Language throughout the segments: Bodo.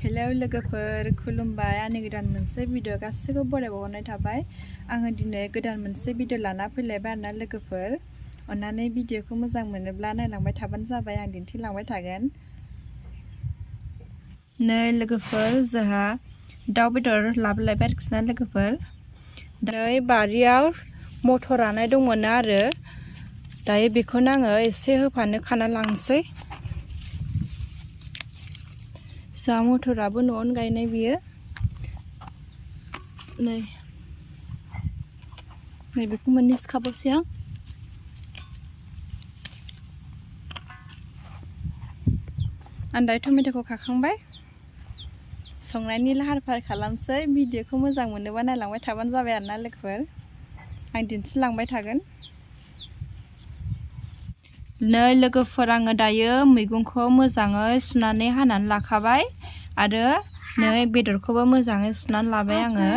हेलौ लोगोफोर खुलुमबाय आंनि गोदान मोनसे भिडिअ गासैखौ बरायबावनाय थाबाय आङो दिनै गोदान मोनसे भिडिअ लाना फैलायबाय आरोना लोगोफोर अन्नानै भिडिअखौ मोजां मोनोब्ला नायलांबाय थाबानो जाबाय आं दिन्थिलांबाय थागोन नै लोगोफोर जोंहा दाउ बेदर लाबोलायबाय आरोखि ना लोगोफोर नै बारियाव मटर रानाय दंमोन आरो दायो बेखौनो आङो एसे होफानो खाना लांसै सा मटराबो न'आवनो गायनाय बियो नै बेखौ मोननैसो खाबावसै आं दायो टमेट'खौ खाखांबाय संनायनि लाहार फाहार खालामसै भिडिअखौ मोजां मोनोबा नायलांबाय थाबानो जाबाय आरोना लोगोफोर आं दिन्थिलांबाय थागोन नै लोगोफोर आङो दायो मैगंखौ मोजाङै सुनानै हानानै लाखाबाय आरो नै बेदरखौबो मोजाङै सुनानै लाबाय आङो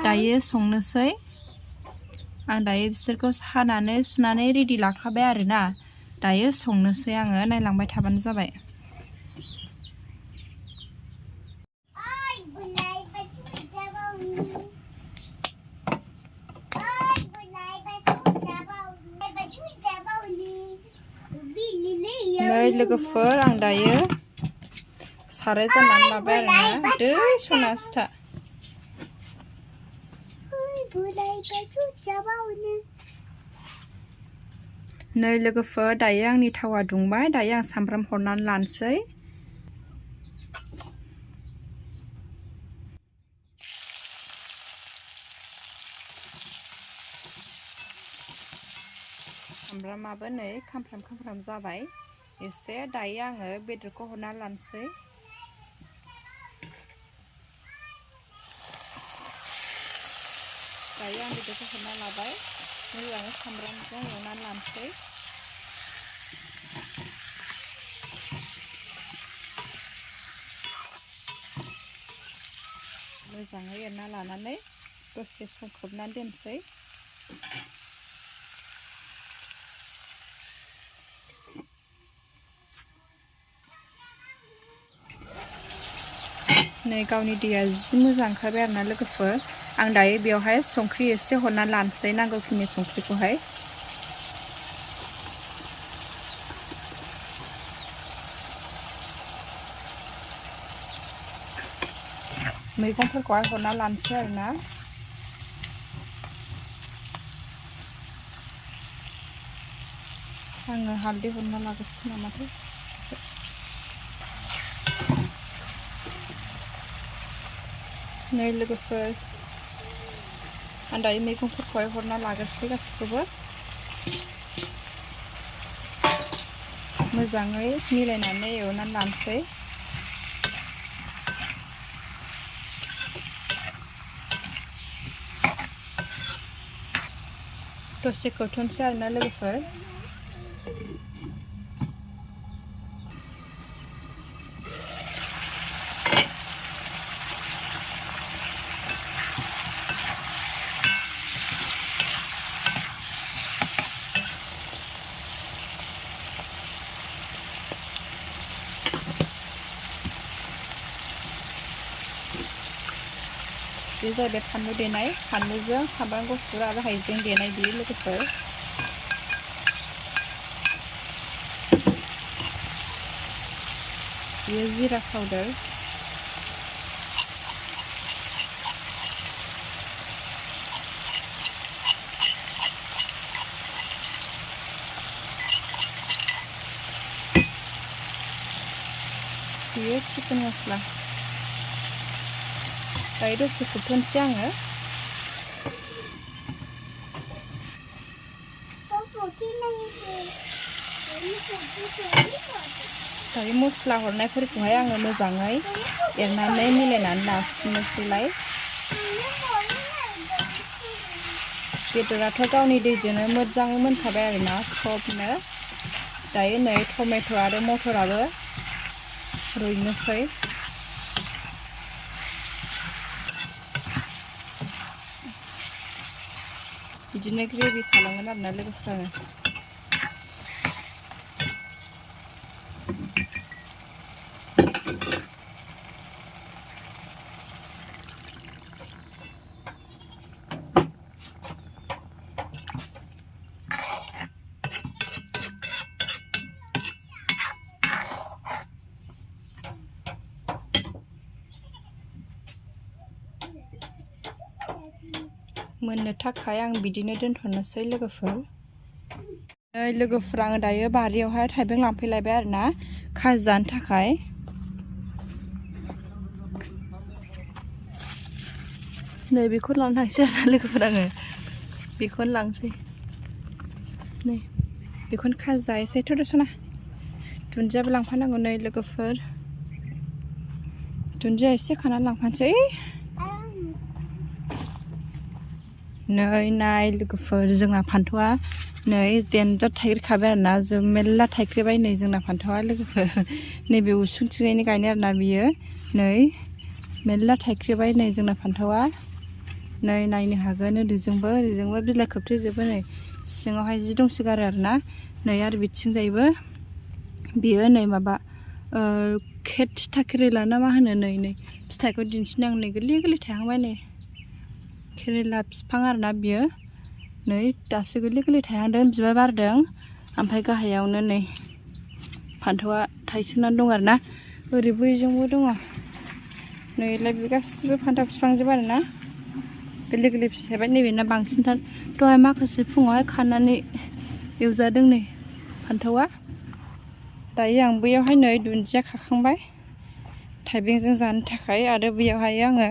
दायो संनोसै आं दायो बिसोरखौ हानानै सुनानै रेडि लाखाबाय आरोना दायो संनोसै आङो नायलांबाय थाबानो जाबाय नै लोगोफोर आं दायो साराय जाननानै लाबाय आरोना दै सना सिथा नै लोगोफोर दायो आंनि थावा दुंबाय दायो आं सामब्राम हरनानै लानोसै सामब्रामाबो नै खामफ्राम जाबाय एसे दायो आङो बेदरखौ हरनानै लानोसै दायो आं बेदरखौ हरना लाबाय मोजाङै सामब्रामजों एवनानै लानोसै मोजाङै एरना लानानै दसे सम खोबनानै दोनसै नै गावनि दैया जि मोजां ओंखारबाय आरोना लोगोफोर आं दायो बेवहाय संख्रि एसे हरनानै लानोसै नांगौखिनि संख्रिखौहाय मैगंफोरखौहाय हरना लानोसै आरोना आङो हालदै हरना लागोसै नामाथाय नै लोगोफोर आं दायो मैगंफोरखौहाय हरना लागोसै गासिखौबो मोजाङै मिलायनानै एवनानै लानोसै दसे खोबथ'नोसै आरोना लोगोफोर बे जाहैबाय फानलु देनाय फानलुजों सामब्राम गुफुर आरो हाइजें देनाय बियो लोगोफोर बियो जिरा पाउडार बियो चिकेन मस्ला दायो दसे खोबथ'नोसै आङो दायो मस्ला हरनायफोरखौहाय आङो मोजाङै एरनानै मिलायनानै लाफिननोसैलाय बेदराथ' गावनि दैजोंनो मोजाङै मोनखाबाय आरोना सबनो दायो नै टमेट' आरो मटराबो रुइनोसै बिदिनो ग्रेभि खालामगोन आरोना लोगोफोर आङो मोननो थाखाय आं बिदिनो दोनथ'नोसै लोगोफोर। लोगोफोर आङो दायो बारियावहाय थाइबें लांफैलायबाय आरोना खाजि जानो थाखाय। नै बेखौनो लांनो थांसै आरोना लोगोफोर आङो बेखौनो लांसै। नै बेखौनो खाजि जायोसै थ' सना दुन्दियाबो लांफानांगौ नै लोगोफोर दुन्दिया एसे खानानै लांफानोसै। नै नाय लोगोफोर जोंना फान्थावआ नै देन्जार थाइग्रैखाबाय आरोना जों मेरला थाइख्रेबाय नै जोंना फान्थावआ लोगोफोर नैबे उसुंथिंजायनि गायनाय आरोना बियो नै मेरला थाइख्रेबाय नै जोंना फान्थावआ नै नायनो हागोन ओरैजोंबो बिलाइ खोबथेजोबो नै सिङावहाय जि दंसोगारो आरोना नै आरो बिथिंजायबो बियो नै माबा थिथा केरेला ना मा होनो नै फिथाइखौ दिन्थिनो आं नै गोरलै गोरलै थायहांबाय नै केरेला बिफां आरोना बियो नै दासो गोरलै गोरलै थायहांदों बिबार बारदों ओमफ्राय गाहायावनो नै फान्थावआ थायसोनानै दं आरोना ओरै बैजोंबो दङ नैलाय बे गासिबो फान्थाव बिफांजोब आरोना गोरलै गोरलै फिथाइ थायबाय नैबेना बांसिनथार दहाय माखासे फुङावहाय खानानै एवजादों नै फान्थावआ। दायो आं बैयावहाय नै दुन्दिया खाखांबाय थाइबेंजों जानो थाखाय आरो बैयावहाय आङो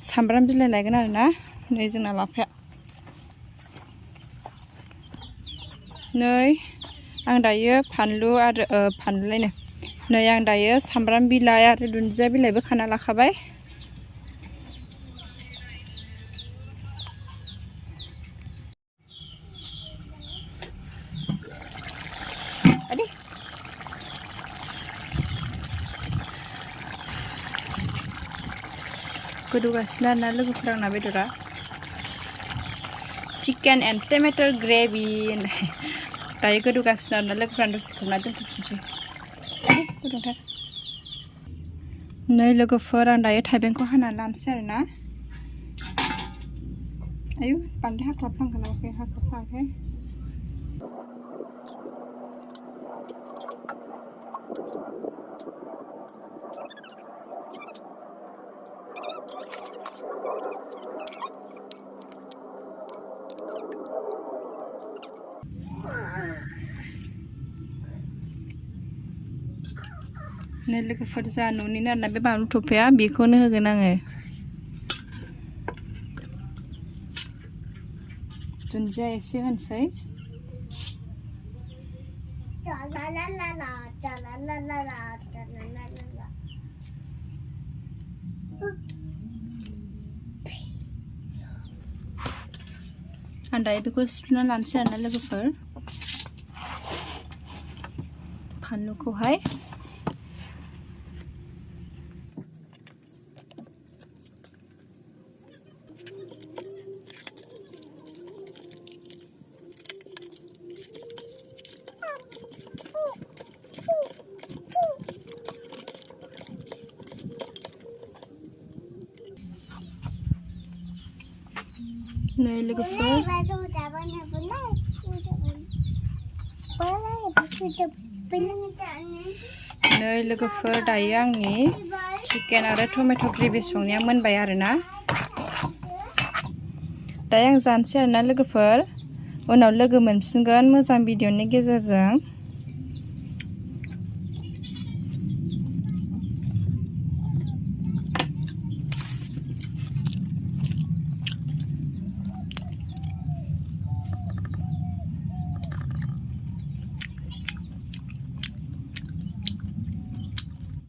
सामब्राम बिलाइ लायगोन आरोना नै जोंना लाफाया नै आं दायो फानलु आरो फानलुलायनो नै आं दायो सामब्राम बिलाइ आरो दुन्दिया बिलाइबो खाना लाखाबाय। गोदौगासिनो आरोना लोगोफोर आंना बेदरा चिकेन एन्ड टमेट' ग्रेभि दायो गोदौगासिनो आरोना लोगोफोर दसे खोबना दोनथ'फिनसै गुदुंथार। नै लोगोफोर आं दायो थाइबेंखौ हानानै लानोसै आरोना आयु बांद्राय हाख्लाबफ्लांगोन हाख्लाबफ्लाङाखै नै लोगोफोर जा न'निनो आरोना बे बानलु थफाया बेखौनो होगोन आङो दुन्दिया एसे होनोसै आं दायो बेखौ सिफ्लेना लानोसै आरोना लोगोफोर फानलुखौहाय नै लोगोफोर दायो आंनि चिकेन आरो टमेट' ग्रेभि संनाया मोनबाय आरोना दायो आं जानोसै आरोना लोगोफोर उनाव लोगो मोनफिनगोन मोजां भिडिअनि गेजेरजों।